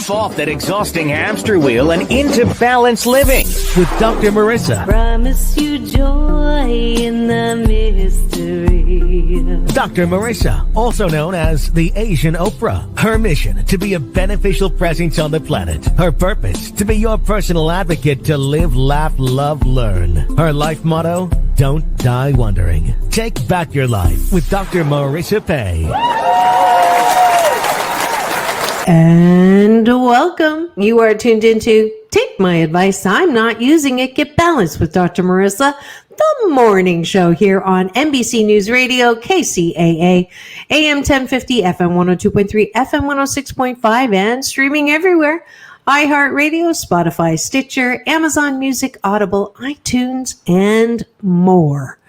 Jump off that exhausting hamster wheel and into balanced living with Dr. Marissa. Promise you joy in the mystery. Dr. Marissa, also known as the Asian Oprah. Her mission, to be a beneficial presence on the planet. Her purpose, to be your personal advocate to live, laugh, love, learn. Her life motto, don't die wondering. Take back your life with Dr. Marissa Pay. And welcome. You are tuned into Take My Advice. I'm Not Using It. Get Balanced with Dr. Marissa, the morning show here on NBC News Radio, KCAA, AM 1050, FM 102.3, FM 106.5, and streaming everywhere. iHeartRadio, Spotify, Stitcher, Amazon Music, Audible, iTunes, and more.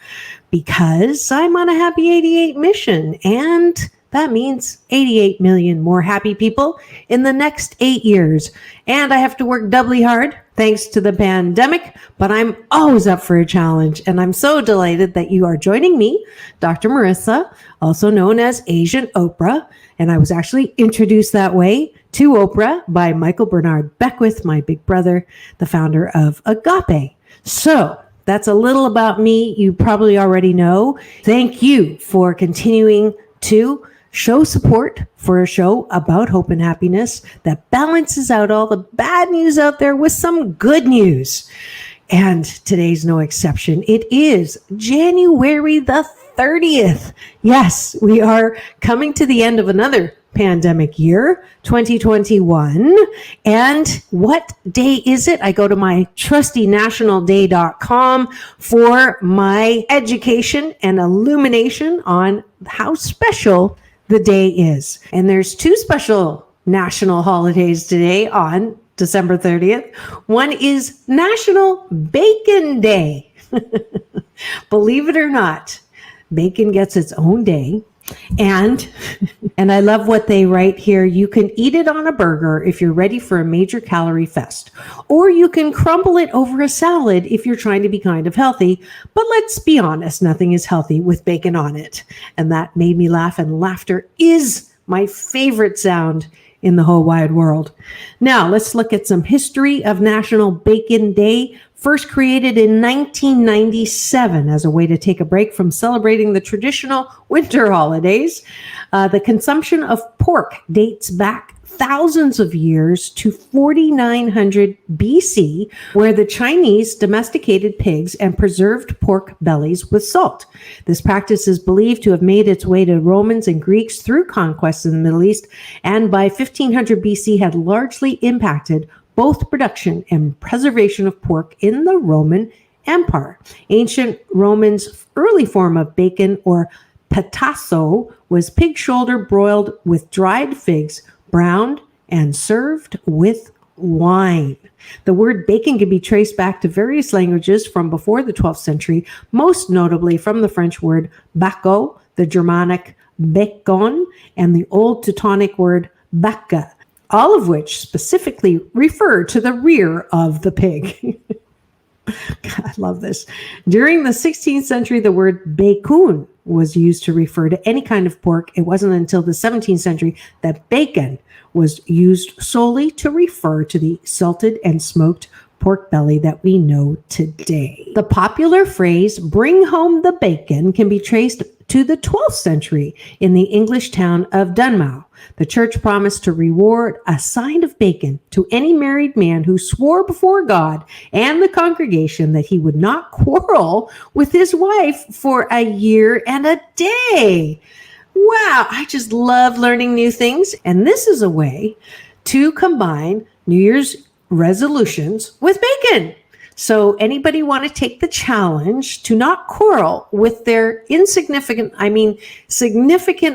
Because I'm on a happy 88 mission, and that means 88 million more happy people in the next 8 years. And I have to work doubly hard thanks to the pandemic, but I'm always up for a challenge. And I'm so delighted that you are joining me, Dr. Marissa, also known as Asian Oprah. And I was actually introduced that way to Oprah by Michael Bernard Beckwith, my big brother, the founder of Agape. So that's a little about me. You probably already know. Thank you for continuing to show support for a show about hope and happiness that balances out all the bad news out there with some good news. And today's no exception. It is January the 30th. Yes, we are coming to the end of another pandemic year, 2021. And what day is it? I go to my trusty nationalday.com for my education and illumination on how special the day is. And there's two special national holidays today on December 30th. One is National Bacon Day. Believe it or not, bacon gets its own day. And I love what they write here. You can eat it on a burger if you're ready for a major calorie fest, or you can crumble it over a salad if you're trying to be kind of healthy. But let's be honest, nothing is healthy with bacon on it. And that made me laugh, and laughter is my favorite sound in the whole wide world. Now, let's look at some history of National Bacon Day. First created in 1997 as a way to take a break from celebrating the traditional winter holidays. The consumption of pork dates back thousands of years to 4900 BC, where the Chinese domesticated pigs and preserved pork bellies with salt. This practice is believed to have made its way to Romans and Greeks through conquests in the Middle East, and by 1500 BC had largely impacted both production and preservation of pork in the Roman Empire. Ancient Romans' early form of bacon, or patasso, was pig shoulder broiled with dried figs, browned, and served with wine. The word bacon can be traced back to various languages from before the 12th century, most notably from the French word bacco, the Germanic bacon, and the Old Teutonic word bacca, all of which specifically refer to the rear of the pig. God, I love this. During the 16th century, the word bacon was used to refer to any kind of pork. It wasn't until the 17th century that bacon was used solely to refer to the salted and smoked pork belly that we know today. The popular phrase, bring home the bacon, can be traced to the 12th century in the English town of Dunmow. The church promised to reward a side of bacon to any married man who swore before God and the congregation that he would not quarrel with his wife for a year and a day. Wow, I just love learning new things. And this is a way to combine New Year's resolutions with bacon. So anybody want to take the challenge to not quarrel with their significant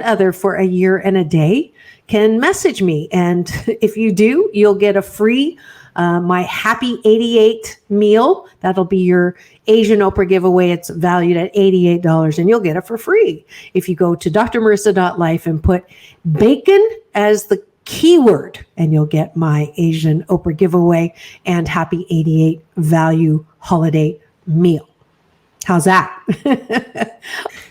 other for a year and a day, can message me. And if you do, you'll get a free my Happy 88 meal. That'll be your Asian Oprah giveaway. It's valued at $88 and you'll get it for free. If you go to drmarissa.life and put bacon as the keyword, and you'll get my Asian Oprah giveaway and Happy 88 value holiday meal. How's that?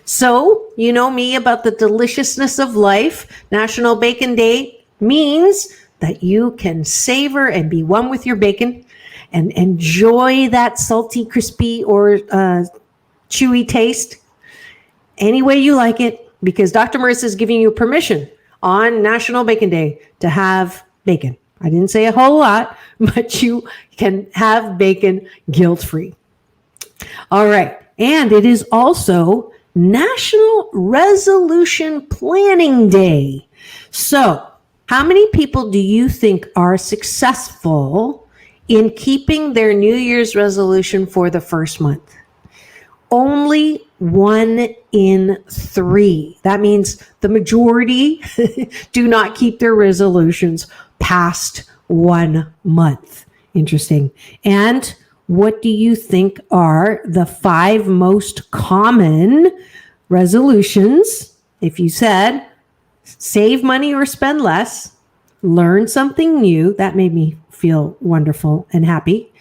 So, you know me about the deliciousness of life. National Bacon Day means that you can savor and be one with your bacon and enjoy that salty, crispy, or chewy taste any way you like it, because Dr. Marissa is giving you permission on National Bacon Day to have bacon. I didn't say a whole lot, but you can have bacon guilt-free. All right. And it is also National Resolution Planning Day. So, how many people do you think are successful in keeping their New Year's resolution for the first month? Only 1 in 3. That means the majority do not keep their resolutions past 1 month. Interesting. And what do you think are the 5 most common resolutions? If you said save money or spend less, learn something new, that made me feel wonderful and happy.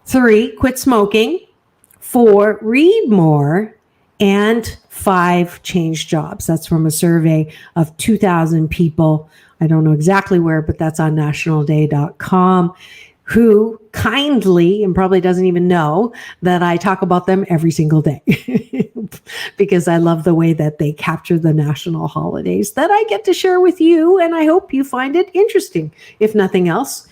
3, quit smoking. 4, read more. And 5, change jobs. That's from a survey of 2,000 people. I don't know exactly where, but that's on nationalday.com, who kindly, and probably doesn't even know that I talk about them every single day because I love the way that they capture the national holidays that I get to share with you. And I hope you find it interesting, if nothing else,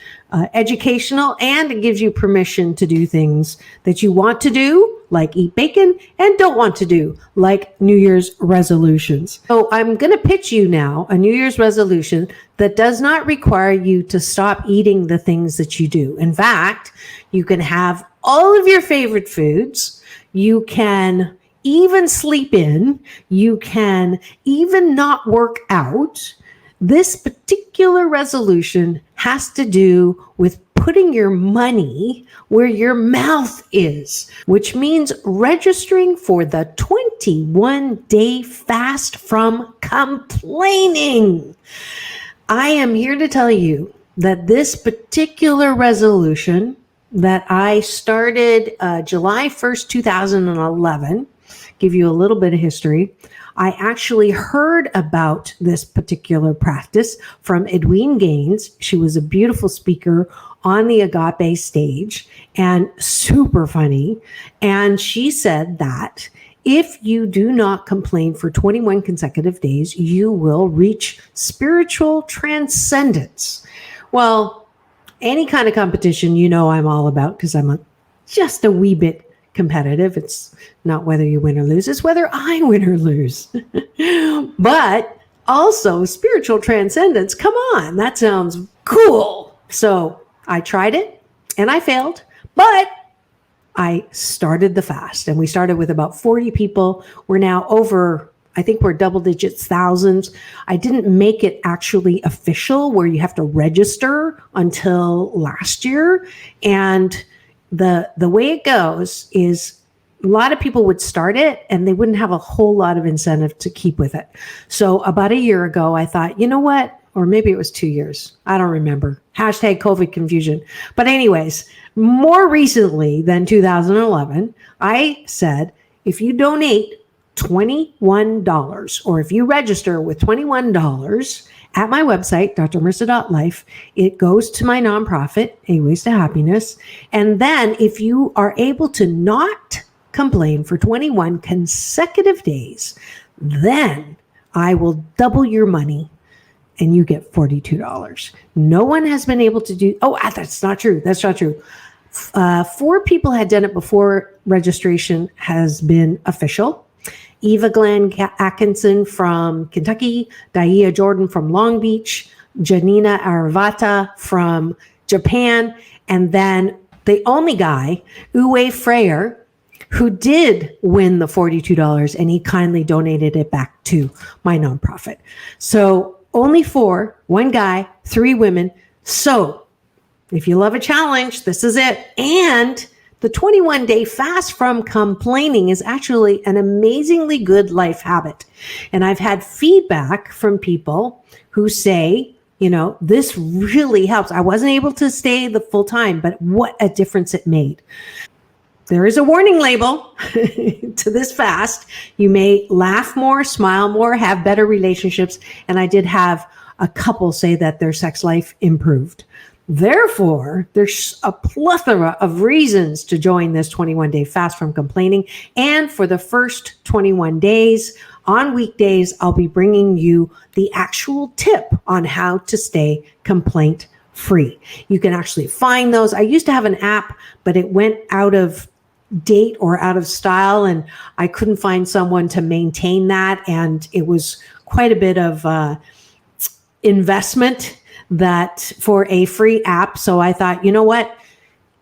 educational, and it gives you permission to do things that you want to do, like eat bacon, and don't want to do, like New Year's resolutions. So I'm going to pitch you now a New Year's resolution that does not require you to stop eating the things that you do. In fact, you can have all of your favorite foods. You can even sleep in. You can even not work out. This particular resolution has to do with putting your money where your mouth is, which means registering for the 21-day fast from complaining. I am here to tell you that this particular resolution that I started July 1st, 2011, give you a little bit of history. I actually heard about this particular practice from Edwene Gaines. She was a beautiful speaker on the Agape stage and super funny. And she said that if you do not complain for 21 consecutive days, you will reach spiritual transcendence. Well, any kind of competition, you know I'm all about, because I'm just a wee bit competitive. It's not whether you win or lose, it's whether I win or lose. But also spiritual transcendence. Come on, that sounds cool. So I tried it and I failed, but I started the fast, and we started with about 40 people. We're now over, I think we're double digits, thousands. I didn't make it actually official where you have to register until last year. And the way it goes is a lot of people would start it and they wouldn't have a whole lot of incentive to keep with it. So about a year ago, I thought, you know what? Or maybe it was 2 years. I don't remember. Hashtag COVID confusion. But anyways, more recently than 2011, I said, if you donate $21, or if you register with $21 at my website, drmarissa.life, it goes to my nonprofit, A Ways to Happiness. And then if you are able to not complain for 21 consecutive days, then I will double your money and you get $42. No one has been able to do, that's not true. That's not true. 4 people had done it before registration has been official. Eva Glenn Atkinson from Kentucky, Daia Jordan from Long Beach, Janina Aravata from Japan, and then the only guy, Uwe Freyer, who did win the $42, and he kindly donated it back to my nonprofit. So only 4, 1 guy, 3 women. So if you love a challenge, this is it. And the 21-day fast from complaining is actually an amazingly good life habit. And I've had feedback from people who say, you know, this really helps. I wasn't able to stay the full time, but what a difference it made. There is a warning label to this fast. You may laugh more, smile more, have better relationships. And I did have a couple say that their sex life improved. Therefore, there's a plethora of reasons to join this 21-day fast from complaining. And for the first 21 days, on weekdays, I'll be bringing you the actual tip on how to stay complaint free. You can actually find those. I used to have an app, but it went out of date or out of style, and I couldn't find someone to maintain that. And it was quite a bit of investment that for a free app. So I thought, you know what?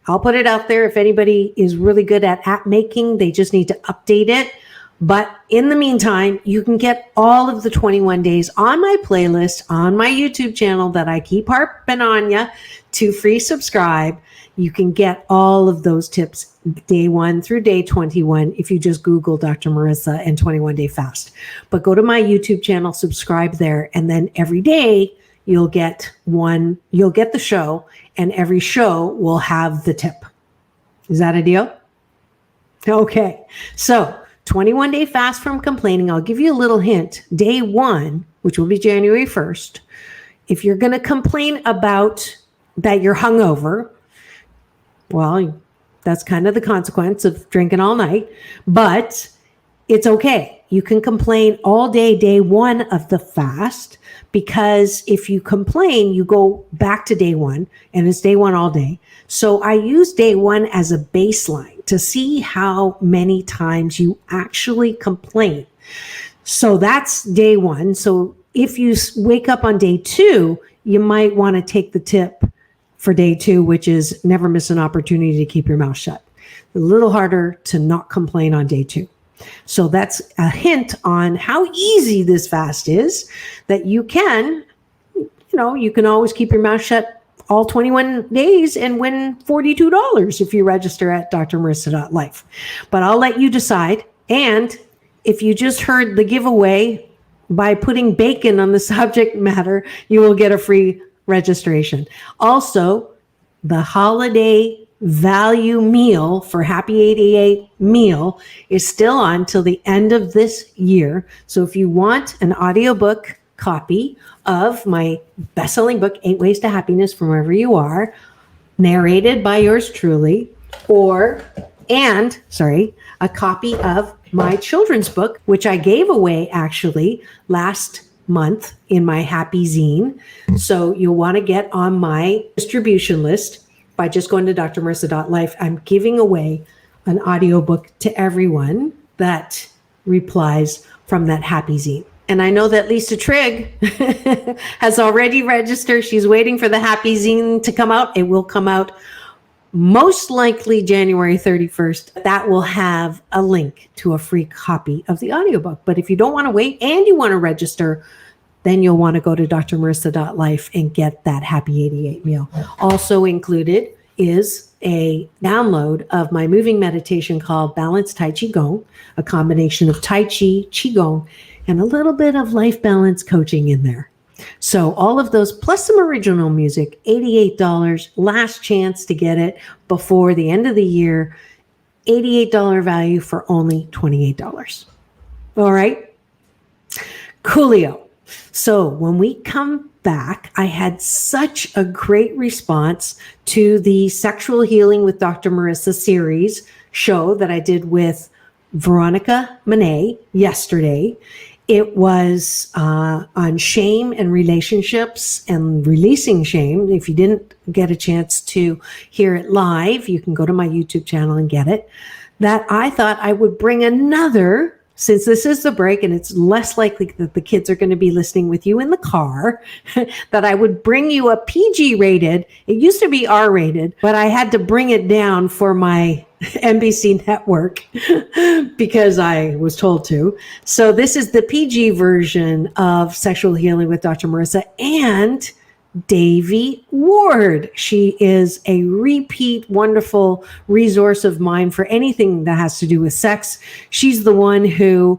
I'll put it out there. If anybody is really good at app making, they just need to update it. But in the meantime, you can get all of the 21 days on my playlist on my YouTube channel that I keep harping on you to free subscribe. You can get all of those tips day 1 through day 21 if you just Google Dr. Marissa and 21-day fast. But go to my YouTube channel, subscribe there, and then every day you'll get the show, and every show will have the tip. Is that a deal? Okay. So 21-day fast from complaining. I'll give you a little hint. Day 1, which will be January 1st, if you're going to complain about that you're hungover, well, that's kind of the consequence of drinking all night, but it's okay. You can complain all day 1 of the fast, because if you complain, you go back to day 1, and it's day 1 all day. So I use day 1 as a baseline to see how many times you actually complain. So that's day 1. So if you wake up on day 2, you might want to take the tip for day 2, which is never miss an opportunity to keep your mouth shut. A little harder to not complain on day 2. So that's a hint on how easy this fast is, that you can always keep your mouth shut all 21 days and win $42 if you register at drmarissa.life. But I'll let you decide. And if you just heard the giveaway, by putting bacon on the subject matter, you will get a free registration. Also, the holiday value meal for Happy 88 meal is still on till the end of this year. So if you want an audiobook copy of my best-selling book, 8 Ways to Happiness from Wherever You Are, narrated by yours truly, a copy of my children's book, which I gave away actually last month in my Happy Zine. So you'll want to get on my distribution list by just going to drmarissa.life. I'm giving away an audiobook to everyone that replies from that Happy Zine. And I know that Lisa Trigg has already registered. She's waiting for the Happy Zine to come out. It will come out most likely January 31st. That will have a link to a free copy of the audiobook. But if you don't want to wait and you want to register, then you'll want to go to drmarissa.life and get that Happy 88 meal. Also included is a download of my moving meditation called Balanced Tai Chi Gong, a combination of Tai Chi, Qigong, and a little bit of life balance coaching in there. So all of those plus some original music, $88, last chance to get it before the end of the year, $88 value for only $28. All right. Coolio. So when we come back, I had such a great response to the Sexual Healing with Dr. Marissa series show that I did with Veronica Monet yesterday. It was on shame and relationships and releasing shame. If you didn't get a chance to hear it live, you can go to my YouTube channel and get it. That I thought I would bring another, since this is the break and it's less likely that the kids are going to be listening with you in the car, that I would bring you a PG rated. It used to be R rated, but I had to bring it down for my NBC network because I was told to. So this is the PG version of Sexual Healing with Dr. Marissa and Devi Ward. She is a repeat wonderful resource of mine for anything that has to do with sex. She's the one who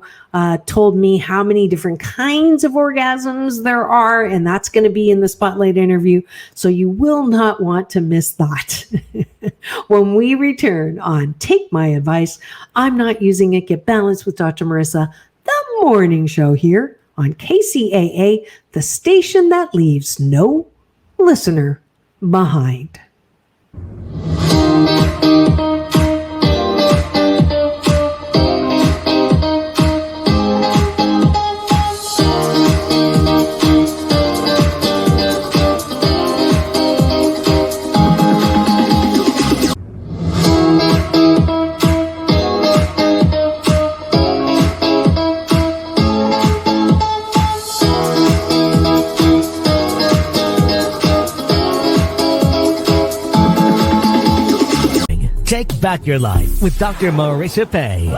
told me how many different kinds of orgasms there are, and that's going to be in the Spotlight interview. So you will not want to miss that. When we return on Take My Advice, I'm Not Using It, Get Balanced with Dr. Marissa, the morning show here on KCAA, the station that leaves no listener behind. Take back your life with Dr. Marissa Pay.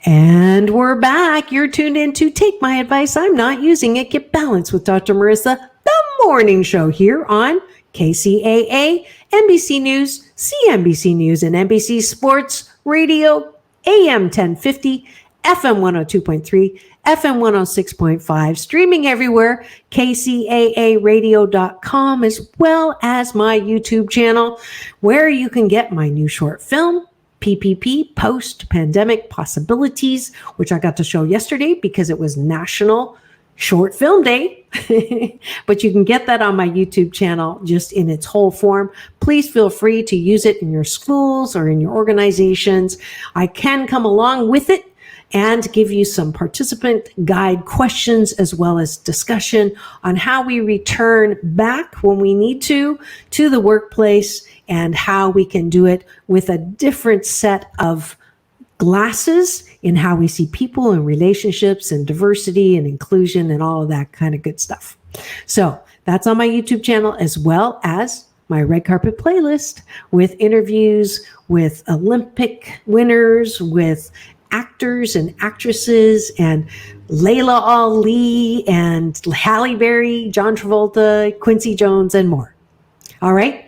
And we're back. You're tuned in to Take My Advice. I'm not using it. Get Balance with Dr. Marissa, the morning show here on KCAA, NBC News, CNBC News, and NBC Sports Radio, AM 1050, FM 102.3, FM 106.5, streaming everywhere, kcaaradio.com, as well as my YouTube channel, where you can get my new short film, PPP, Post-Pandemic Possibilities, which I got to show yesterday because it was National Short Film Day. But you can get that on my YouTube channel just in its whole form. Please feel free to use it in your schools or in your organizations. I can come along with it and give you some participant guide questions as well as discussion on how we return back when we need to the workplace, and how we can do it with a different set of glasses in how we see people and relationships and diversity and inclusion and all of that kind of good stuff. So that's on my YouTube channel, as well as my red carpet playlist with interviews with Olympic winners, with actors and actresses, and Layla Ali and Halle Berry, John Travolta, Quincy Jones, and more. All right.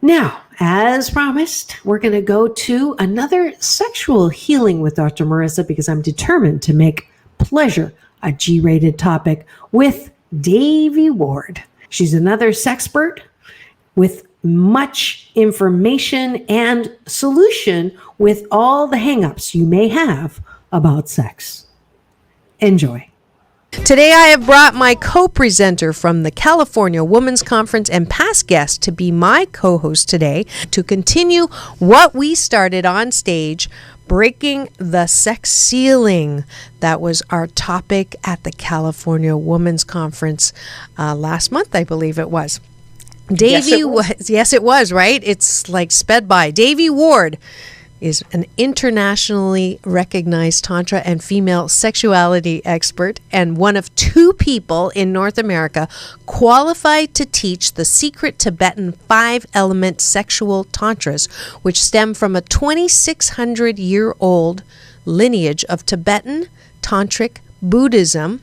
Now, as promised, we're going to go to another sexual healing with Dr. Marissa, because I'm determined to make pleasure a G-rated topic with Devi Ward. She's another sexpert with much information and solution with all the hangups you may have about sex. Enjoy. Today I have brought my co-presenter from the California Women's Conference and past guest to be my co-host today to continue what we started on stage, breaking the sex ceiling. That was our topic at the California Women's Conference last month, I believe it was. Yes, it was, right? It's like sped by. Devi Ward is an internationally recognized Tantra and female sexuality expert, and one of 2 people in North America qualified to teach the secret Tibetan 5-element sexual tantras, which stem from a 2,600-year-old lineage of Tibetan tantric Buddhism.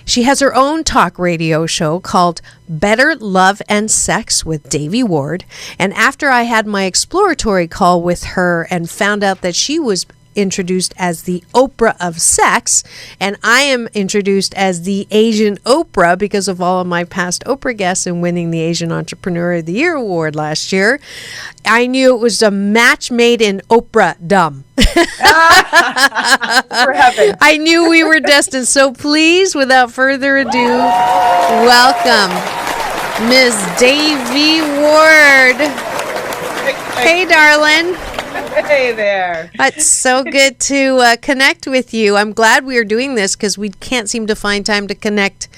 She has her own talk radio show called Better Love and Sex with Devi Ward. And after I had my exploratory call with her and found out that she was introduced as the Oprah of sex, and I am introduced as the Asian Oprah because of all of my past Oprah guests and winning the Asian Entrepreneur of the Year award last year, I knew it was a match made in Oprah-dom. For heaven. I knew we were destined. So please, without further ado, welcome Ms. Devi Ward. Hey, darling. Hey there. It's so good to connect with you. I'm glad we are doing this because we can't seem to find time to connect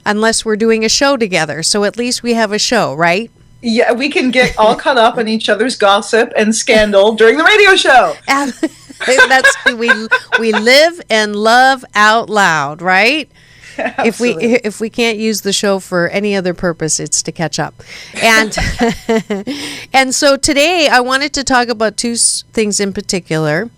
unless we're doing a show together. So at least we have a show, right? Yeah, we can get all caught up on each other's gossip and scandal during the radio show. That's we live and love out loud, right? Absolutely. If we can't use the show for any other purpose, it's to catch up. And and so today I wanted to talk about 2 things in particular.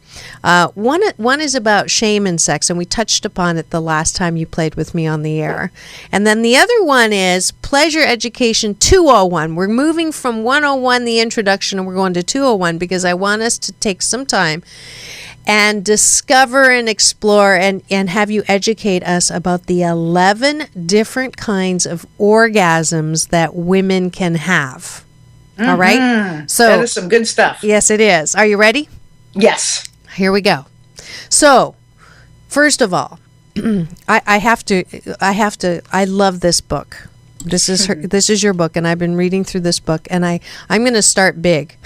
One is about shame in sex, and we touched upon it the last time you played with me on the air. And then the other one is Pleasure Education 201. We're moving from 101, the introduction, and we're going to 201 because I want us to take some time and discover and explore and have you educate us about the 11 different kinds of orgasms that women can have. Mm-hmm. All right? So that is some good stuff. Yes, it is. Are you ready? Yes. Here we go. So, first of all, I have to. I love this book. This is this is your book, and I've been reading through this book, and I'm going to start big.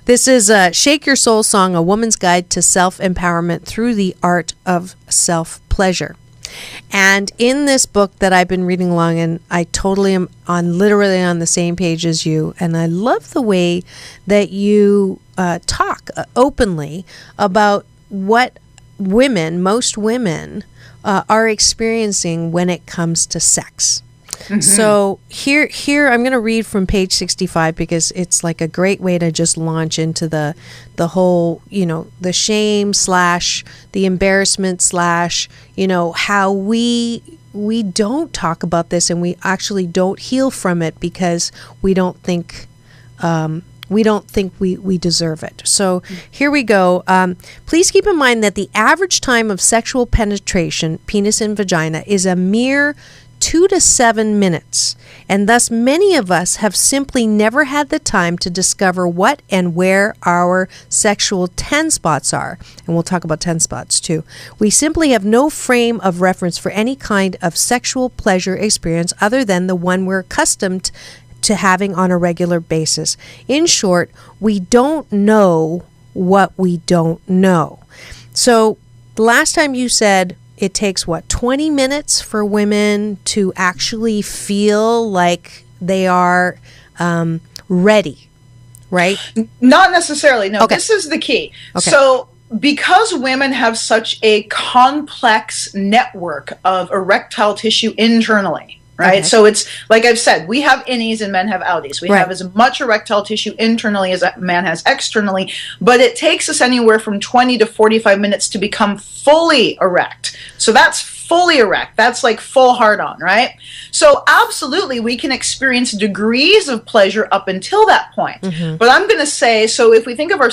This is Shake Your Soul Song: A Woman's Guide to Self-Empowerment Through the Art of Self-Pleasure. And in this book that I've been reading along, and I totally am literally on the same page as you, and I love the way that you talk openly about what most women are experiencing when it comes to sex. Mm-hmm. So here I'm going to read from page 65 because it's like a great way to just launch into the whole, the shame / the embarrassment / how we don't talk about this, and we actually don't heal from it because we don't think we deserve it. So here we go. Please keep in mind that the average time of sexual penetration, penis and vagina, is a mere 2 to 7 minutes, and thus many of us have simply never had the time to discover what and where our sexual 10 spots are. And we'll talk about 10 spots too. We simply have no frame of reference for any kind of sexual pleasure experience other than the one we're accustomed to having on a regular basis. In short, we don't know what we don't know. So the last time you said it takes 20 minutes for women to actually feel like they are ready, right? Not necessarily. No, Okay. This is the key. Okay. So because women have such a complex network of erectile tissue internally, right? Okay. So it's like I've said, we have innies and men have outies. We Right. have as much erectile tissue internally as a man has externally, but it takes us anywhere from 20 to 45 minutes to become fully erect. So that's fully erect. That's like full hard on, right? So absolutely, we can experience degrees of pleasure up until that point. Mm-hmm. But I'm going to say, so if we think of our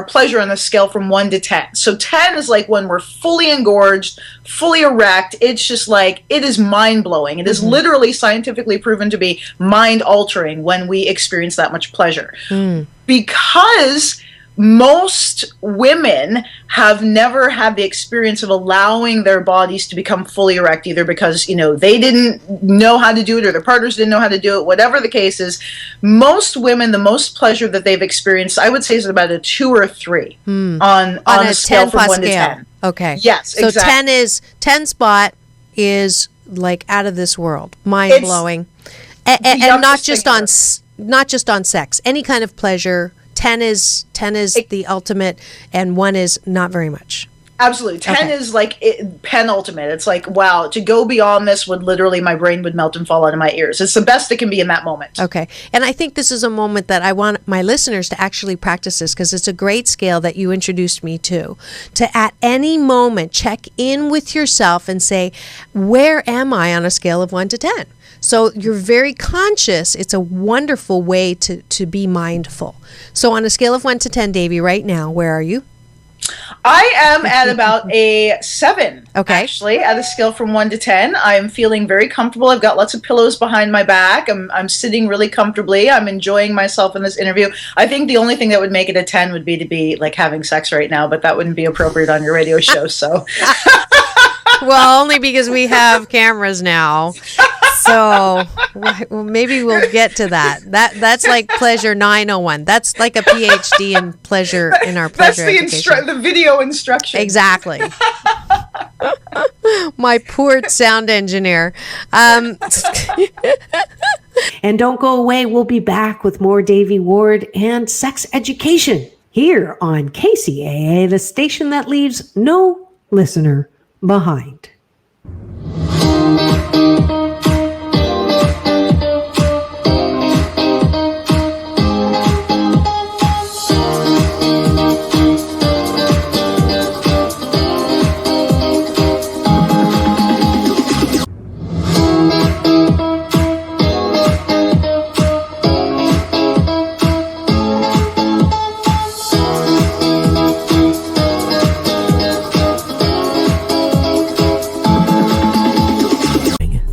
pleasure on the scale from 1 to 10. So 10 is like when we're fully engorged, fully erect. It's just like, it is mind-blowing. It is literally scientifically proven to be mind-altering when we experience that much pleasure. Because most women have never had the experience of allowing their bodies to become fully erect, either because, they didn't know how to do it or their partners didn't know how to do it, whatever the case is. Most women, the most pleasure that they've experienced, I would say, is about a 2 or 3 on a scale from 1 to 10. Okay. Yes, so exactly. 10 spot is like out of this world, mind blowing, and not just on sex, any kind of pleasure. 10 is the ultimate, and 1 is not very much. Absolutely. 10 is like penultimate. It's like, wow, to go beyond this would literally, my brain would melt and fall out of my ears. It's the best it can be in that moment. Okay. And I think this is a moment that I want my listeners to actually practice this, because it's a great scale that you introduced me to at any moment check in with yourself and say, where am I on a scale of 1 to 10? So you're very conscious. It's a wonderful way to be mindful. So on a scale of 1 to 10, Devi, right now, where are you? I am at about a 7, Okay. actually, at a scale from 1 to 10. I'm feeling very comfortable. I've got lots of pillows behind my back. I'm sitting really comfortably. I'm enjoying myself in this interview. I think the only thing that would make it a 10 would be to be like having sex right now, but that wouldn't be appropriate on your radio show, so. Well, only because we have cameras now. So maybe we'll get to that. That's like pleasure 901. That's like a PhD in pleasure in our pleasure education. That's the video instruction. Exactly. My poor sound engineer. And don't go away. We'll be back with more Devi Ward and sex education here on KCAA, the station that leaves no listener behind.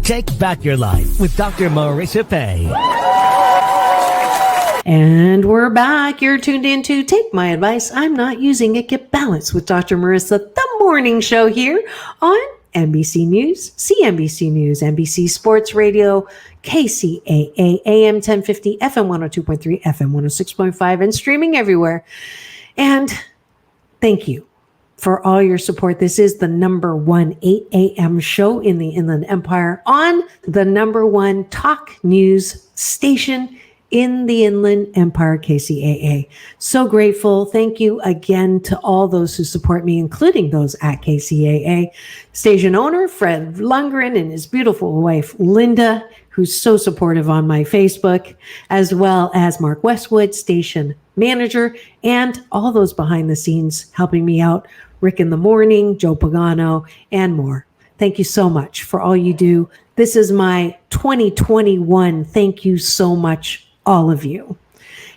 Take back your life with Dr. Marissa Pay. And we're back. You're tuned in to Take My Advice. I'm Not Using It. Get Balanced with Dr. Marissa, the morning show here on NBC News, CNBC News, NBC Sports Radio, KCAA, AM 1050, FM 102.3, FM 106.5, and streaming everywhere. And thank you for all your support. This is the number one 8 a.m. show in the Inland Empire on the number one talk news station in the Inland Empire, KCAA. So grateful. Thank you again to all those who support me, including those at KCAA. Station owner, Fred Lundgren, and his beautiful wife, Linda, who's so supportive on my Facebook, as well as Mark Westwood, station manager, and all those behind the scenes helping me out, Rick in the Morning, Joe Pagano, and more. Thank you so much for all you do. This is my 2021. Thank you so much, all of you.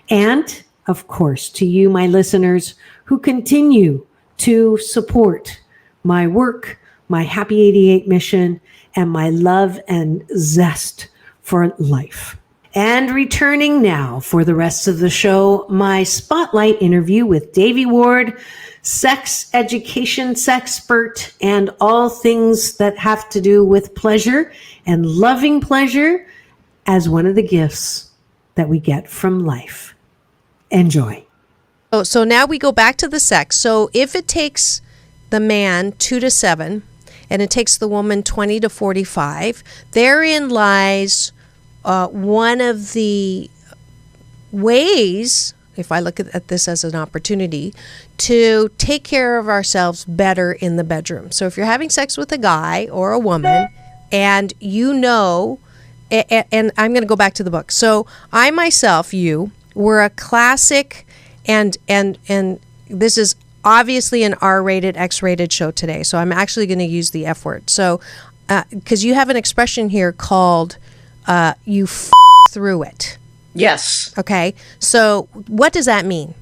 And of course, to you, my listeners, who continue to support my work, my Happy 88 mission, and my love and zest for life. And returning now for the rest of the show, my spotlight interview with Devi Ward, sex education sexpert, and all things that have to do with pleasure and loving pleasure as one of the gifts that we get from life. Enjoy. So now we go back to the sex. So if it takes the man 2 to 7 and it takes the woman 20 to 45, therein lies one of the ways, if I look at this as an opportunity, to take care of ourselves better in the bedroom. So if you're having sex with a guy or a woman and you know, and I'm going to go back to the book. So I myself, were a classic, and this is obviously an R-rated, X-rated show today. So I'm actually going to use the F word. So because you have an expression here called you through it. Yes. Okay. So what does that mean?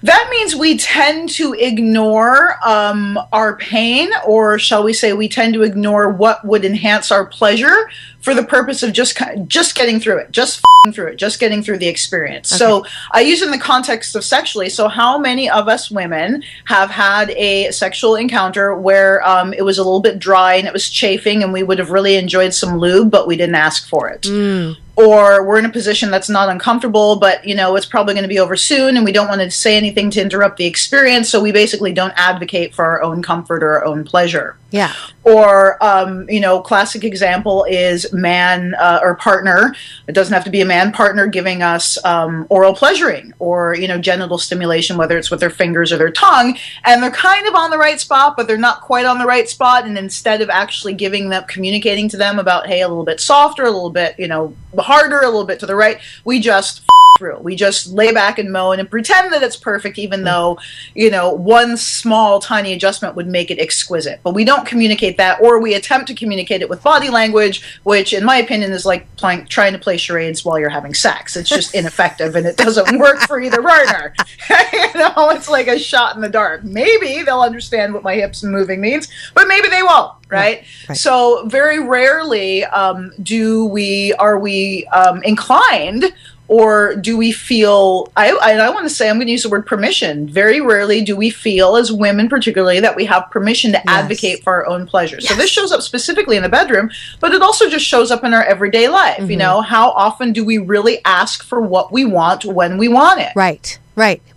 That means we tend to ignore our pain, or shall we say we tend to ignore what would enhance our pleasure for the purpose of just getting through it, just getting through the experience. Okay. So I use it in the context of sexually. So how many of us women have had a sexual encounter where it was a little bit dry and it was chafing and we would have really enjoyed some lube, but we didn't ask for it? Or we're in a position that's not uncomfortable, but it's probably going to be over soon and we don't want to say anything to interrupt the experience, so we basically don't advocate for our own comfort or our own pleasure. Yeah. Or, classic example is man or partner. It doesn't have to be a man, partner giving us oral pleasuring or, genital stimulation, whether it's with their fingers or their tongue. And they're kind of on the right spot, but they're not quite on the right spot. And instead of actually communicating to them about, hey, a little bit softer, a little bit, harder, a little bit to the right, we just through. We just lay back and moan and pretend that it's perfect, even though, one small tiny adjustment would make it exquisite. But we don't communicate that, or we attempt to communicate it with body language, which in my opinion is like trying to play charades while you're having sex. It's just ineffective and it doesn't work for either partner. It's like a shot in the dark. Maybe they'll understand what my hips moving means, but maybe they won't. Right? So very rarely are we inclined, or do we feel, I want to say, I'm going to use the word permission. Very rarely do we feel, as women particularly, that we have permission to advocate for our own pleasure. Yes. So this shows up specifically in the bedroom, but it also just shows up in our everyday life. Mm-hmm. How often do we really ask for what we want when we want it? Right.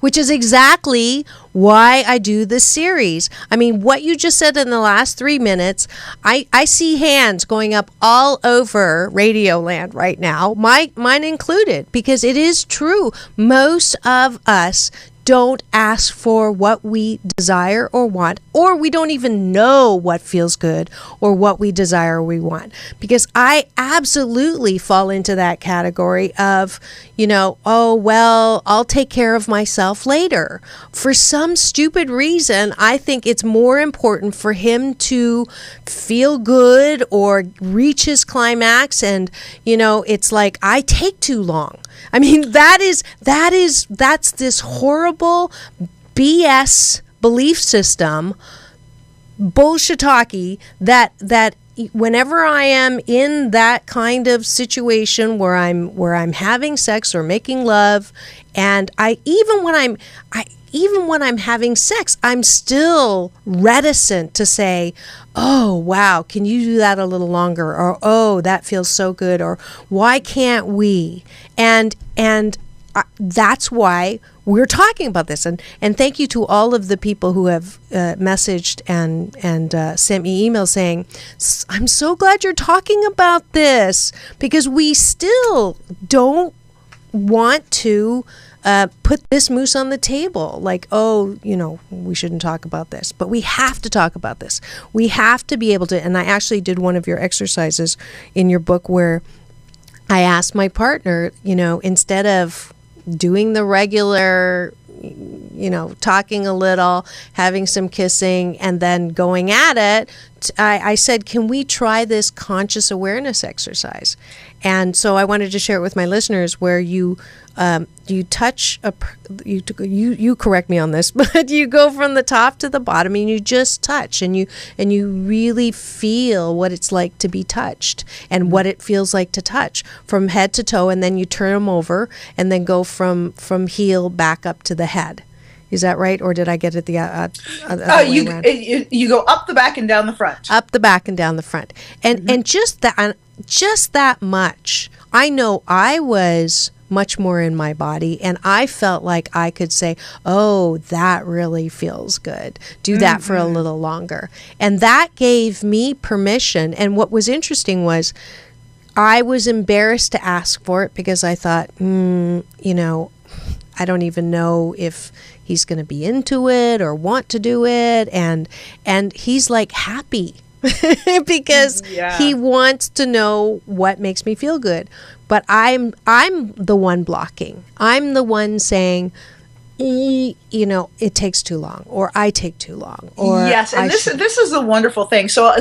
Which is exactly why I do this series. I mean, what you just said in the last 3 minutes, I see hands going up all over Radio Land right now, mine included, because it is true. Most of us don't ask for what we desire or want, or we don't even know what feels good or what we desire or we want. Because I absolutely fall into that category of, I'll take care of myself later. For some stupid reason, I think it's more important for him to feel good or reach his climax, and, it's like I take too long. I mean, that's this horrible BS belief system, bullshitaki, that whenever I am in that kind of situation where I'm having sex or making love, and even when I'm having sex, I'm still reticent to say, "Oh, wow, can you do that a little longer?" Or, "Oh, that feels so good," or, "Why can't we?" And that's why we're talking about this. And thank you to all of the people who have messaged and sent me emails saying, "I'm so glad you're talking about this," because we still don't want to put this moose on the table. Like, oh, we shouldn't talk about this. But we have to talk about this. We have to be able to. And I actually did one of your exercises in your book where I asked my partner, instead of doing the regular, talking a little, having some kissing, and then going at it, I said, can we try this conscious awareness exercise? And so I wanted to share it with my listeners, where you touch you correct me on this, but you go from the top to the bottom and you just touch, and you really feel what it's like to be touched and what it feels like to touch from head to toe, and then you turn them over and then go from heel back up to the head. Is that right, or did I get it the other way around? You go up the back and down the front. Up the back and down the front, and just that much. I know I was much more in my body, and I felt like I could say, "Oh, that really feels good. Do that for a little longer," and that gave me permission. And what was interesting was, I was embarrassed to ask for it because I thought, I don't even know if he's going to be into it or want to do it. And he's like happy because he wants to know what makes me feel good. But I'm the one blocking. I'm the one saying, it takes too long, or I take too long. Or yes, and this is the wonderful thing. So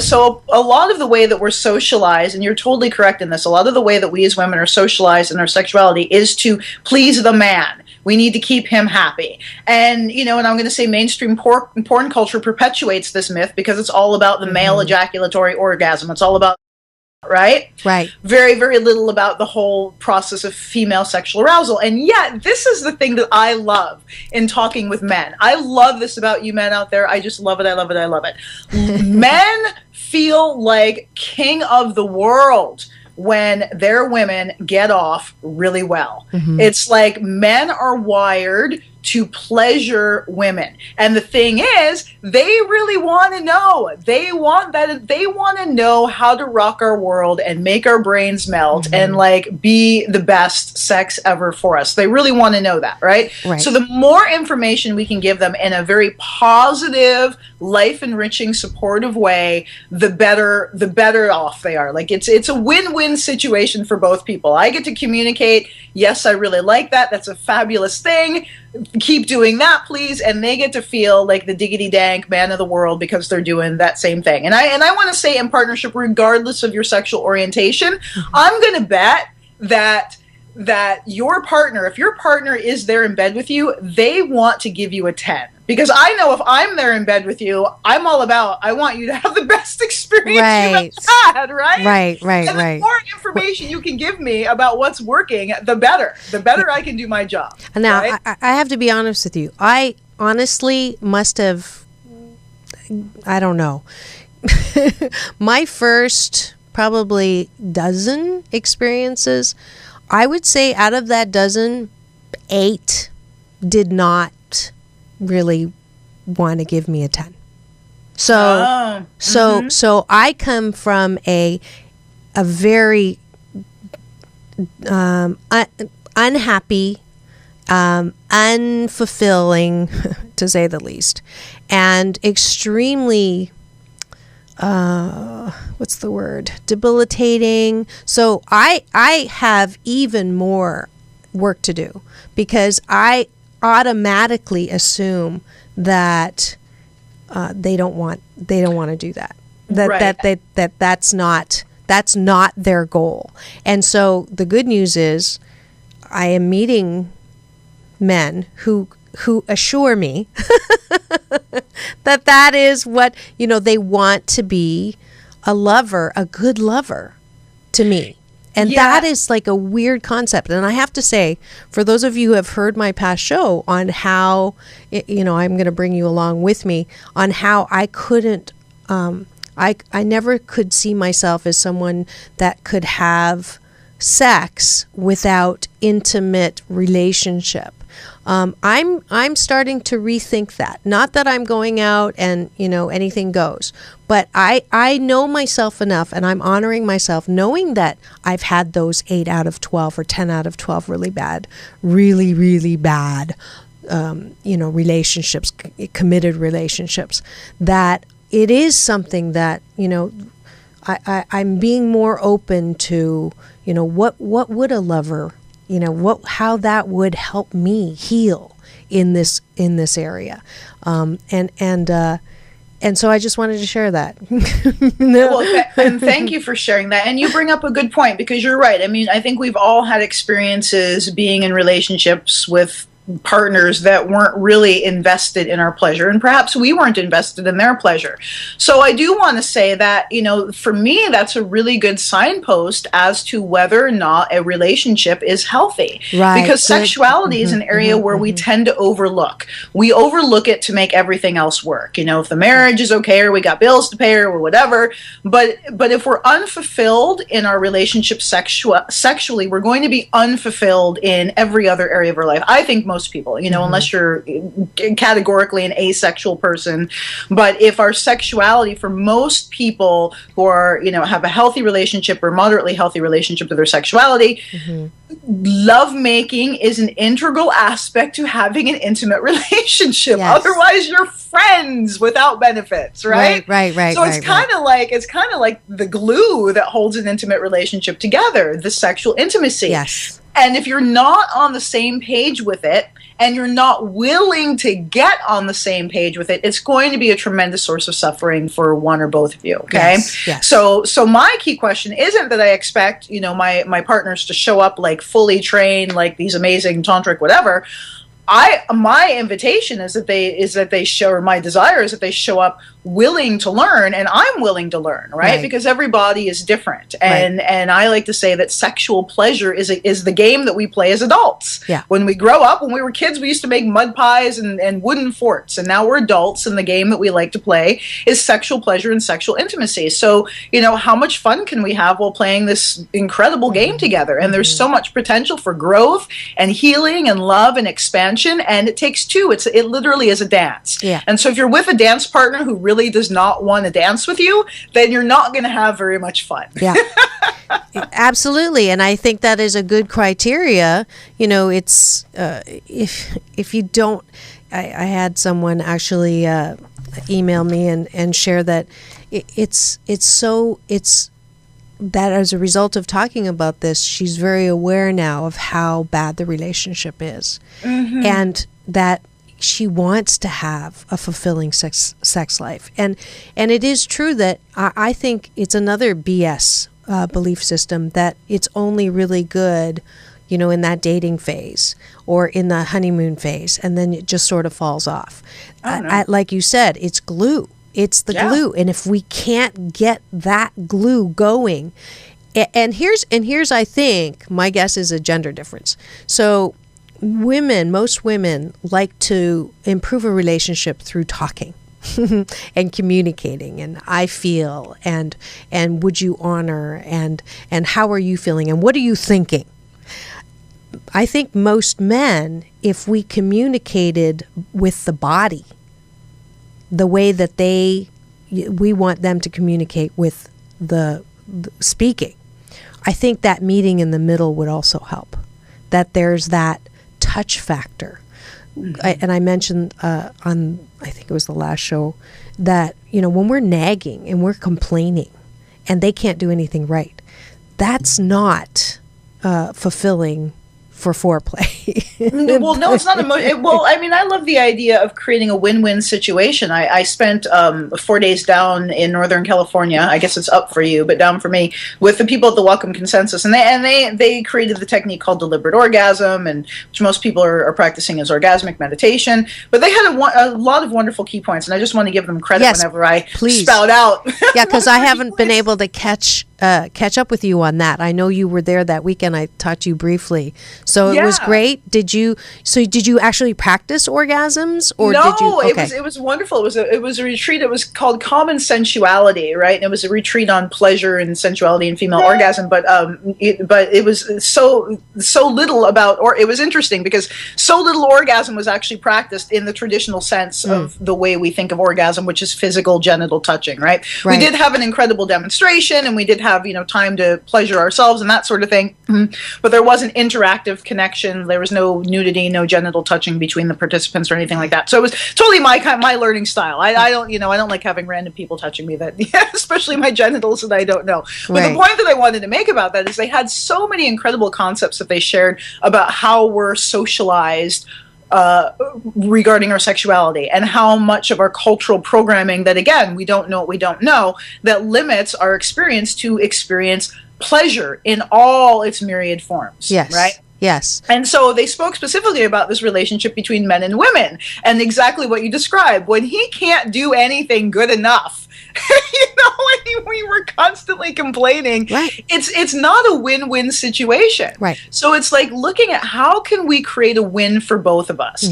a lot of the way that we're socialized, and you're totally correct in this, a lot of the way that we as women are socialized in our sexuality is to please the man. We need to keep him happy. And, and I'm going to say mainstream porn culture perpetuates this myth because it's all about the male ejaculatory orgasm. It's all about, right? Very, very little about the whole process of female sexual arousal. And yet, this is the thing that I love in talking with men. I love this about you men out there. I just love it. I love it. I love it. Men feel like king of the world when their women get off really well. It's like men are wired to pleasure women. And the thing is, they really want to know. They want to know how to rock our world and make our brains melt and be the best sex ever for us. They really want to know that, right? So the more information we can give them in a very positive, life-enriching, supportive way, the better off they are. It's a win-win situation for both people. I get to communicate, yes, I really like that. That's a fabulous thing. Keep doing that, please. And they get to feel like the diggity dank man of the world because they're doing that same thing. And I want to say, in partnership, regardless of your sexual orientation, I'm going to bet that your partner, if your partner is there in bed with you, they want to give you a 10. Because I know if I'm there in bed with you, I'm all about, I want you to have the best experience you've ever had, right? And the more information you can give me about what's working, the better. The better I can do my job. Now, right? I have to be honest with you. I honestly must have, I don't know, my first probably dozen experiences, I would say out of that dozen, 8 did not really want to give me a 10. So I come from a very unhappy, unfulfilling, to say the least, and extremely what's the word? Debilitating. So I have even more work to do because I automatically assume that they don't want to do that. That's not their goal. And so the good news is I am meeting men who assure me that is what they want to be a lover a good lover to me? And that is like a weird concept. And I have to say, for those of you who have heard my past show on how, I'm going to bring you along with me on how I couldn't, I never could see myself as someone that could have sex without intimate relationship. I'm starting to rethink that. Not that I'm going out and, anything goes, but I know myself enough, and I'm honoring myself knowing that I've had those 8 out of 12 or 10 out of 12 really bad, relationships, committed relationships, that it is something that, I'm being more open to, what would a lover, how that would help me heal in this area, and so I just wanted to share that. And thank you for sharing that. And you bring up a good point, because you're right. I mean, I think we've all had experiences being in relationships with partners that weren't really invested in our pleasure, and perhaps we weren't invested in their pleasure. So I do want to say that, for me, that's a really good signpost as to whether or not a relationship is healthy. Right. Because sexuality is an area where we tend to overlook. We overlook it to make everything else work. If the marriage is okay, or we got bills to pay, or whatever. But if we're unfulfilled in our relationship sexually, we're going to be unfulfilled in every other area of our life. I think most people, unless you're categorically an asexual person. But if our sexuality, for most people who are, have a healthy relationship or moderately healthy relationship to their sexuality, lovemaking is an integral aspect to having an intimate relationship. Yes. Otherwise, you're friends without benefits, right? Right. So it's kind of like the glue that holds an intimate relationship together, the sexual intimacy. Yes. And if you're not on the same page with it, and you're not willing to get on the same page with it, it's going to be a tremendous source of suffering for one or both of you. Okay. Yes. So my key question isn't that I expect, my partners to show up like fully trained, like these amazing tantric whatever. My invitation is that they show, or my desire is that they show up willing to learn, and I'm willing to learn, right? Because everybody is different, and I like to say that sexual pleasure is the game that we play as adults. Yeah. When we grow up, when we were kids, we used to make mud pies and wooden forts, and now we're adults, and the game that we like to play is sexual pleasure and sexual intimacy. So, how much fun can we have while playing this incredible game together? And there's so much potential for growth and healing and love and expansion, and it takes two. It literally is a dance. Yeah. And so if you're with a dance partner who really does not want to dance with you, then you're not going to have very much fun. Yeah. Absolutely. And I think that is a good criteria. It's if you don't, I had someone actually email me and share that it's that as a result of talking about this, she's very aware now of how bad the relationship is, and that she wants to have a fulfilling sex life. And it is true that I think it's another BS belief system that it's only really good, in that dating phase or in the honeymoon phase, and then it just sort of falls off. Like you said, it's glue. It's the glue. And if we can't get that glue going, and here's I think, my guess is a gender difference. So most women like to improve a relationship through talking and communicating, and I feel, and would you honor, and how are you feeling, and what are you thinking? I think most men, if we communicated with the body the way that we want them to communicate with the speaking, I think that meeting in the middle would also help. That there's that touch factor. And I mentioned on, I think it was the last show, that, when we're nagging and we're complaining and they can't do anything right, that's not fulfilling for foreplay. Well, no, it's not well, I mean, I love the idea of creating a win-win situation. I spent 4 days down in Northern California. I guess it's up for you, but down for me, with the people at the Welcome Consensus, and they created the technique called deliberate orgasm, and which most people are practicing as orgasmic meditation. But they had a lot of wonderful key points, and I just want to give them credit whenever I spout out. Yeah, because I haven't been able to catch up with you on that. I know you were there that weekend. I talked to you briefly, so it was great. Did you actually practice orgasms, or no? Did you? Okay. It was wonderful. It was a retreat. It was called Common Sensuality, right? And it was a retreat on pleasure and sensuality and female orgasm. But it was so little about, or it was interesting because so little orgasm was actually practiced in the traditional sense of the way we think of orgasm, which is physical genital touching, right? We did have an incredible demonstration, and we did have time to pleasure ourselves and that sort of thing, but there was an interactive connection. There was no nudity, no genital touching between the participants or anything like that. So it was totally my learning style. I don't like having random people touching me, that especially my genitals that I don't know. But the point that I wanted to make about that is they had so many incredible concepts that they shared about how we're socialized regarding our sexuality, and how much of our cultural programming that, again, we don't know what we don't know, that limits our experience to experience pleasure in all its myriad forms. Yes. Right? Yes. And so they spoke specifically about this relationship between men and women, and exactly what you described. When he can't do anything good enough, when we were constantly complaining, it's not a win-win situation. Right. So it's like looking at how can we create a win for both of us?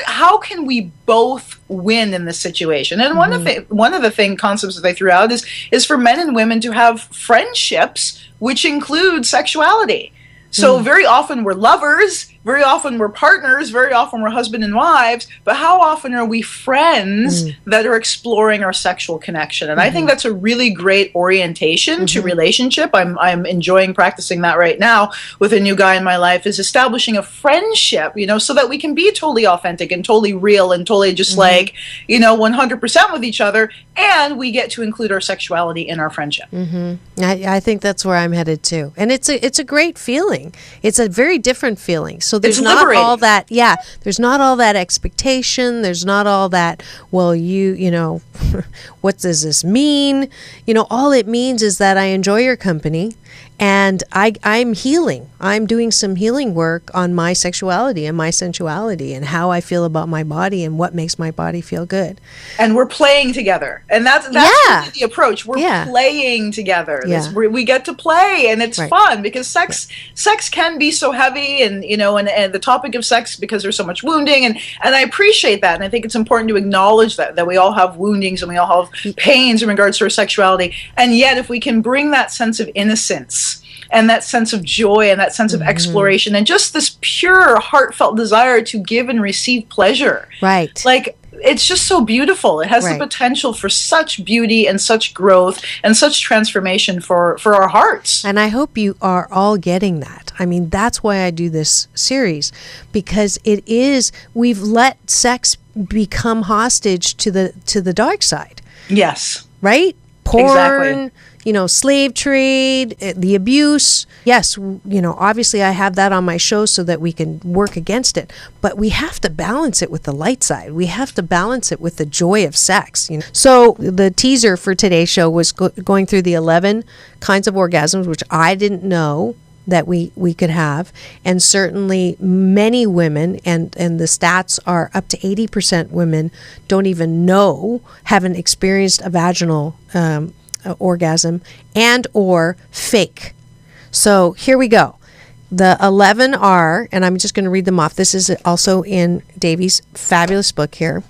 How can we both win in this situation? And one of the concepts that they threw out is for men and women to have friendships which include sexuality. So very often we're lovers, very often we're partners, very often we're husband and wives, but how often are we friends that are exploring our sexual connection? And I think that's a really great orientation to relationship. I'm enjoying practicing that right now with a new guy in my life, is establishing a friendship, so that we can be totally authentic and totally real and totally just 100% with each other, and we get to include our sexuality in our friendship. I think that's where I'm headed too. And it's a great feeling. It's a very different feeling. So there's not all that, there's not all that expectation. There's not all that, well, what does this mean? All it means is that I enjoy your company, and I'm healing. I'm doing some healing work on my sexuality and my sensuality and how I feel about my body and what makes my body feel good. And we're playing together. And that's really the approach. We're playing together. We get to play, and it's fun, because sex can be so heavy, and and the topic of sex, because there's so much wounding, and I appreciate that. And I think it's important to acknowledge that we all have woundings and we all have pains in regards to our sexuality. And yet, if we can bring that sense of innocence and that sense of joy and that sense of exploration and just this pure, heartfelt desire to give and receive pleasure. Right. Like, it's just so beautiful. It has the potential for such beauty and such growth and such transformation for our hearts. And I hope you are all getting that. I mean, that's why I do this series, because we've let sex become hostage to the dark side. Yes. Right? Porn, exactly. Slave trade, the abuse. Yes, obviously I have that on my show so that we can work against it. But we have to balance it with the light side. We have to balance it with the joy of sex. So the teaser for today's show was going through the 11 kinds of orgasms, which I didn't know that we could have. And certainly many women, and the stats are up to 80% women don't even know, haven't experienced a vaginal orgasm and or fake. So here we go. The 11 are, and I'm just going to read them off. This is also in Devi's fabulous book here.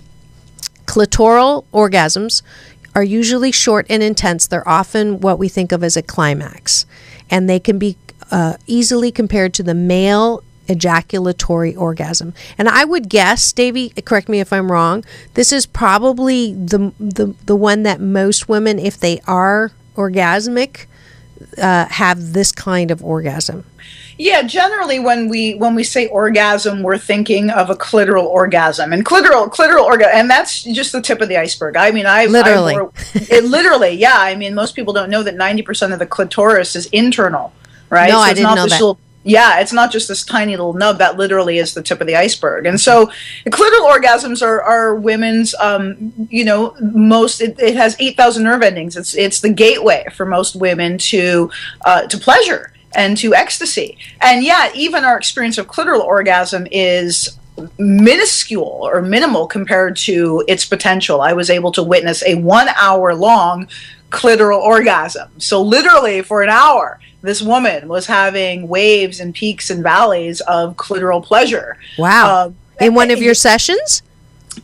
Clitoral orgasms are usually short and intense. They're often what we think of as a climax, and they can be easily compared to the male ejaculatory orgasm. And I would guess, Devi, correct me if I'm wrong, this is probably the one that most women, if they are orgasmic, have this kind of orgasm. Yeah, generally when we say orgasm, we're thinking of a clitoral orgasm, and clitoral orgasm, and that's just the tip of the iceberg. I mean, literally, yeah. I mean, most people don't know that 90% of the clitoris is internal, right? No, so I didn't know that. Yeah, it's not just this tiny little nub. That literally is the tip of the iceberg. And so clitoral orgasms are women's, it has 8,000 nerve endings. It's the gateway for most women to pleasure and to ecstasy. And yet, even our experience of clitoral orgasm is minuscule or minimal compared to its potential. I was able to witness a 1 hour long clitoral orgasm. So literally for an hour, this woman was having waves and peaks and valleys of clitoral pleasure. Wow. In one of your sessions?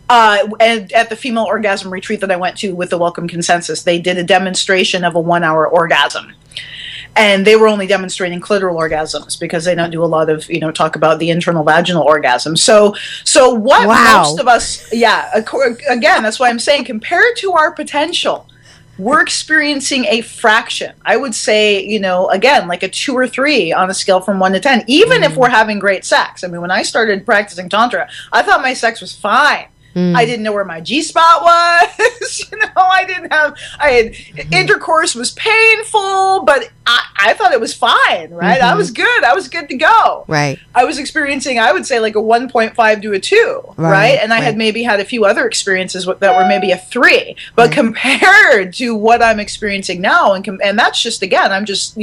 And at the female orgasm retreat that I went to with the Welcome Consensus, they did a demonstration of a 1 hour orgasm. And they were only demonstrating clitoral orgasms because they don't do a lot of, talk about the internal vaginal orgasm. So what most of us, again, that's why I'm saying, compared to our potential, we're experiencing a fraction. I would say, again, like a 2 or 3 on a scale from 1 to 10, even if we're having great sex. I mean, when I started practicing Tantra, I thought my sex was fine. I didn't know where my G-spot was. Intercourse was painful, but I thought it was fine, right? I was good. I was good to go. Right. I was experiencing, I would say, like a 1.5 to a 2, right? And I had maybe had a few other experiences that were maybe a 3. But compared to what I'm experiencing now, and that's just, again, I'm just,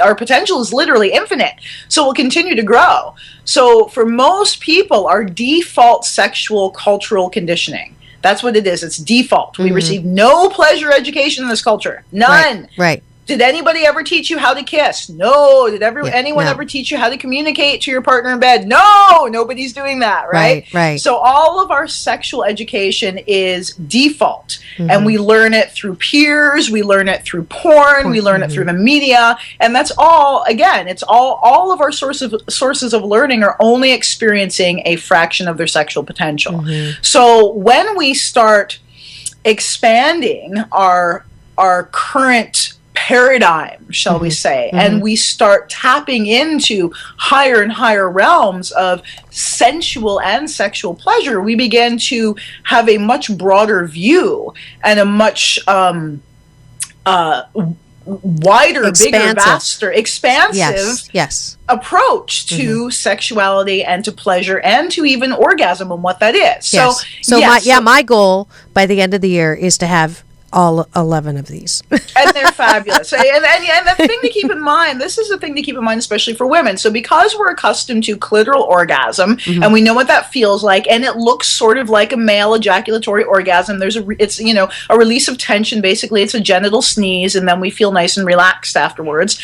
our potential is literally infinite. So we'll continue to grow. So for most people, our default sexual cultural conditioning, that's what it is. It's default. We receive no pleasure education in this culture. None. Right. Did anybody ever teach you how to kiss? No. Did anyone ever teach you how to communicate to your partner in bed? No. Nobody's doing that, right? Right. So all of our sexual education is default. And we learn it through peers. We learn it through porn. We learn it through the media. And that's all, again, it's all of our sources of learning are only experiencing a fraction of their sexual potential. So when we start expanding our current paradigm, shall we say, and we start tapping into higher and higher realms of sensual and sexual pleasure, we begin to have a much broader view and a much wider, bigger, vaster, expansive approach to sexuality and to pleasure and to even orgasm and what that is. So my goal by the end of the year is to have all 11 of these. And they're fabulous. And the thing to keep in mind, this is the thing to keep in mind, especially for women. So because we're accustomed to clitoral orgasm, and we know what that feels like, and it looks sort of like a male ejaculatory orgasm, it's a release of tension. Basically, it's a genital sneeze, and then we feel nice and relaxed afterwards.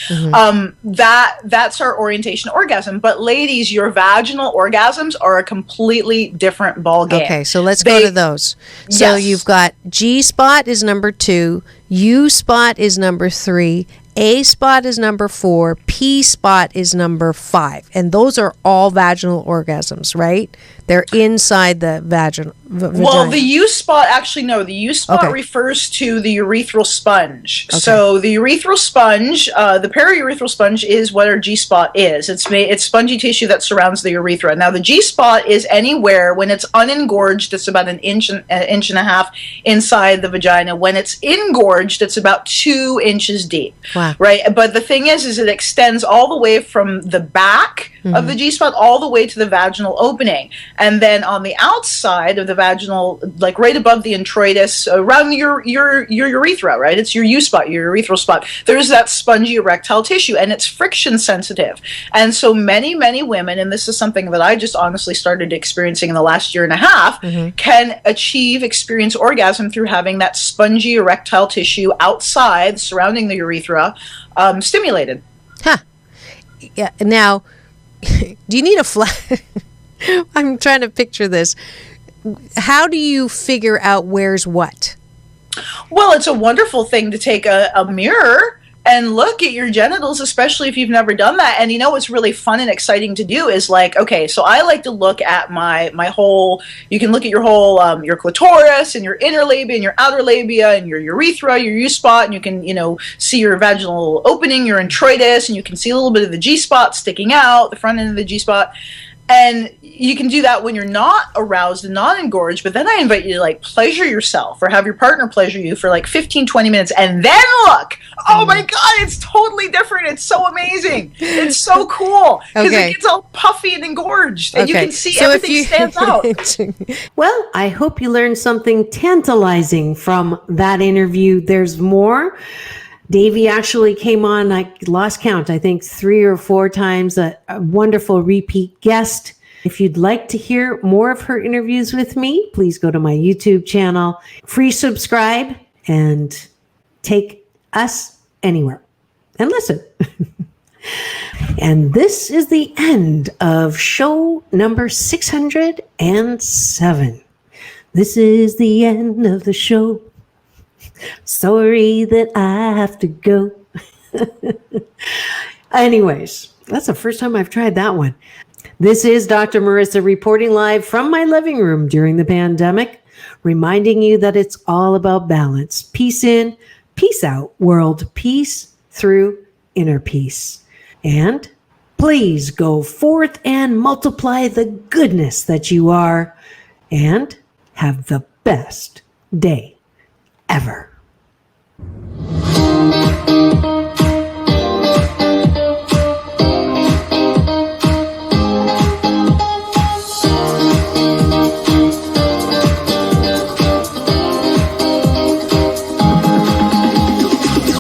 That's our orientation orgasm. But ladies, your vaginal orgasms are a completely different ballgame. Okay, so let's go to those. So you've got G-spot is number 2, U-spot is number 3, A-spot is number 4, P-spot is number 5. And those are all vaginal orgasms, right? They're inside the vagina. Well, the U-spot, actually, no. The U-spot refers to the urethral sponge. Okay. So the urethral sponge, the periurethral sponge is what our G-spot is. It's spongy tissue that surrounds the urethra. Now, the G-spot is anywhere, when it's unengorged, it's about an inch and a half inside the vagina. When it's engorged, it's about 2 inches deep. Wow. Right? But the thing is it extends all the way from the back of the G-spot all the way to the vaginal opening. And then on the outside of the vaginal, like right above the introitus, around your urethra, right? It's your U-spot, your urethral spot. There's that spongy erectile tissue, and it's friction sensitive. And so many, many women, and this is something that I just honestly started experiencing in the last year and a half, can experience orgasm through having that spongy erectile tissue outside, surrounding the urethra, stimulated. Yeah. Now, do you need a flat? I'm trying to picture this. How do you figure out where's what? Well, it's a wonderful thing to take a mirror and look at your genitals, especially if you've never done that. And what's really fun and exciting to do is so I like to look at my whole, you can look at your whole, your clitoris and your inner labia and your outer labia and your urethra, your U-spot, and you can, see your vaginal opening, your introitus, and you can see a little bit of the G-spot sticking out, the front end of the G-spot. And you can do that when you're not aroused and not engorged, but then I invite you to like pleasure yourself or have your partner pleasure you for like 15, 20 minutes and then look. Oh my God, it's totally different. It's so amazing. It's so cool because it gets all puffy and engorged and you can see everything stands out. Well, I hope you learned something tantalizing from that interview. There's more. Devi actually came on, I lost count, I think 3 or 4 times, a wonderful repeat guest. If you'd like to hear more of her interviews with me, please go to my YouTube channel, free subscribe, and take us anywhere and listen. And this is the end of show number 607. This is the end of the show. Sorry that I have to go. Anyways, that's the first time I've tried that one. This is Dr. Marissa reporting live from my living room during the pandemic, reminding you that it's all about balance. Peace in, peace out, world peace through inner peace. And please go forth and multiply the goodness that you are and have the best day ever.